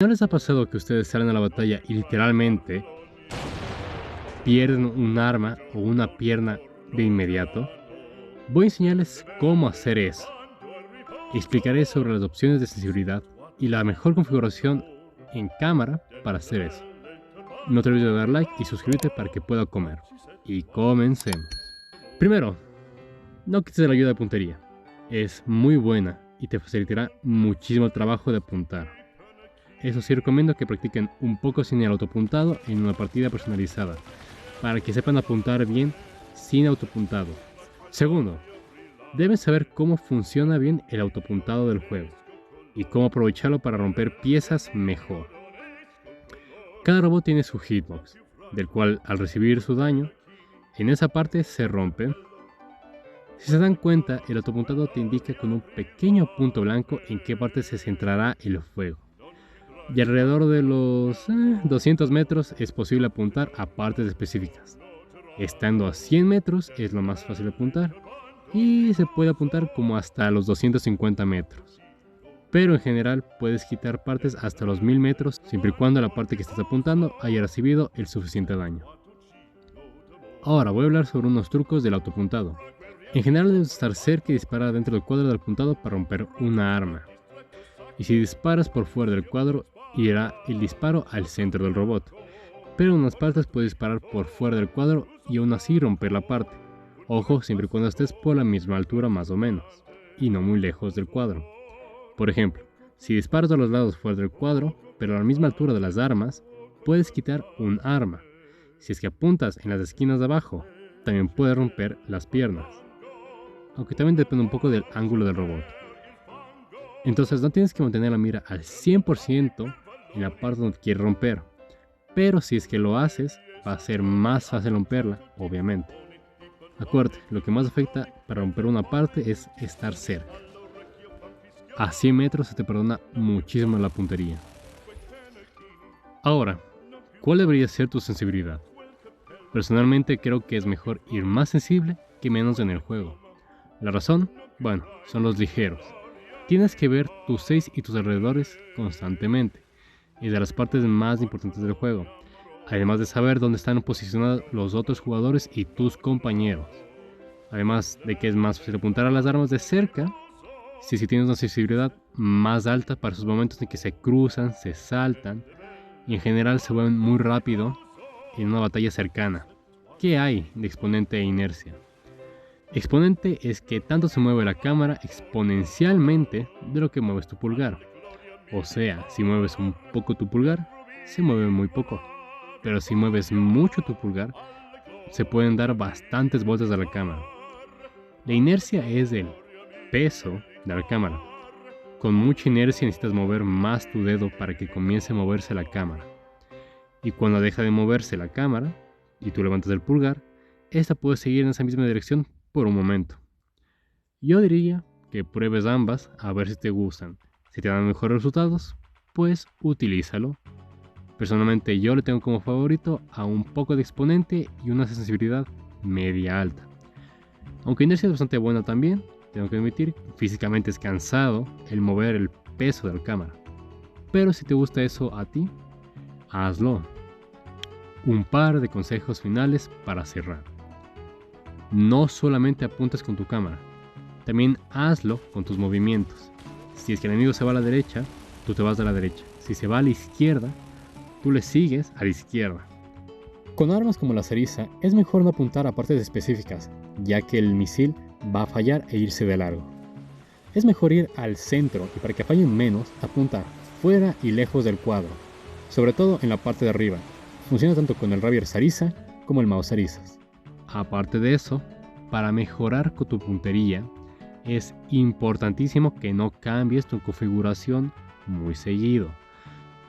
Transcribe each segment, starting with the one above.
¿No les ha pasado que ustedes salen a la batalla y literalmente pierden un arma o una pierna de inmediato? Voy a enseñarles cómo hacer eso. Explicaré sobre las opciones de sensibilidad y la mejor configuración en cámara para hacer eso. No te olvides de dar like y suscribirte para que pueda comer. Y comencemos. Primero, no quites la ayuda de puntería. Es muy buena y te facilitará muchísimo el trabajo de apuntar. Eso sí, recomiendo que practiquen un poco sin el autopuntado en una partida personalizada, para que sepan apuntar bien sin autopuntado. Segundo, deben saber cómo funciona bien el autopuntado del juego y cómo aprovecharlo para romper piezas mejor. Cada robot tiene su hitbox, del cual al recibir su daño, en esa parte se rompe. Si se dan cuenta, el autopuntado te indica con un pequeño punto blanco en qué parte se centrará el fuego. Y alrededor de los 200 metros es posible apuntar a partes específicas. Estando a 100 metros es lo más fácil de apuntar y se puede apuntar como hasta los 250 metros. Pero en general puedes quitar partes hasta los 1000 metros siempre y cuando la parte que estás apuntando haya recibido el suficiente daño. Ahora voy a hablar sobre unos trucos del autopuntado. En general debes estar cerca y disparar dentro del cuadro del apuntado para romper una arma. Y si disparas por fuera del cuadro, irá el disparo al centro del robot. Pero en unas partes puedes disparar por fuera del cuadro y aún así romper la parte. Ojo, siempre y cuando estés por la misma altura más o menos, y no muy lejos del cuadro. Por ejemplo, si disparas a los lados fuera del cuadro, pero a la misma altura de las armas, puedes quitar un arma. Si es que apuntas en las esquinas de abajo, también puedes romper las piernas. Aunque también depende un poco del ángulo del robot. Entonces no tienes que mantener la mira al 100% en la parte donde quieres romper. Pero si es que lo haces, va a ser más fácil romperla, obviamente. Acuérdate, lo que más afecta para romper una parte es estar cerca. A 100 metros se te perdona muchísimo la puntería. Ahora, ¿cuál debería ser tu sensibilidad? Personalmente creo que es mejor ir más sensible que menos en el juego. La razón, bueno, son los ligeros. Tienes que ver tus 6 y tus alrededores constantemente. Es de las partes más importantes del juego. Además de saber dónde están posicionados los otros jugadores y tus compañeros. Además de que es más fácil apuntar a las armas de cerca, si tienes una sensibilidad más alta para esos momentos en que se cruzan, se saltan y en general se mueven muy rápido en una batalla cercana. ¿Qué hay de exponente e inercia? Exponente es que tanto se mueve la cámara exponencialmente de lo que mueves tu pulgar. O sea, si mueves un poco tu pulgar, se mueve muy poco. Pero si mueves mucho tu pulgar, se pueden dar bastantes vueltas a la cámara. La inercia es el peso de la cámara. Con mucha inercia necesitas mover más tu dedo para que comience a moverse la cámara. Y cuando deja de moverse la cámara y tú levantas el pulgar, esta puede seguir en esa misma dirección por un momento. Yo diría que pruebes ambas a ver si te gustan. Si te dan mejores resultados, pues utilízalo. Personalmente yo le tengo como favorito a un poco de exponente y una sensibilidad media alta. Aunque inercia es bastante buena también, tengo que admitir, físicamente es cansado el mover el peso de la cámara. Pero si te gusta eso a ti, hazlo. Un par de consejos finales para cerrar. No solamente apuntes con tu cámara, también hazlo con tus movimientos. Si es que el enemigo se va a la derecha, tú te vas a la derecha. Si se va a la izquierda, tú le sigues a la izquierda. Con armas como la ceriza, es mejor no apuntar a partes específicas, ya que el misil va a fallar e irse de largo. Es mejor ir al centro y para que fallen menos, apunta fuera y lejos del cuadro, sobre todo en la parte de arriba. Funciona tanto con el Rapier Sarisa como el mouse Sarisas. Aparte de eso, para mejorar con tu puntería, es importantísimo que no cambies tu configuración muy seguido.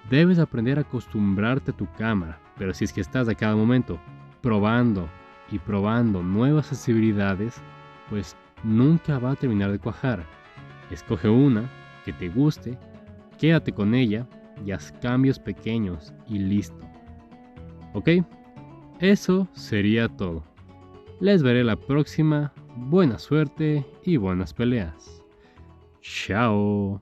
Debes aprender a acostumbrarte a tu cámara, pero si es que estás a cada momento probando y probando nuevas sensibilidades, pues nunca va a terminar de cuajar. Escoge una que te guste, quédate con ella y haz cambios pequeños y listo. ¿Ok? Eso sería todo. Les veré la próxima. Buena suerte y buenas peleas. Chao.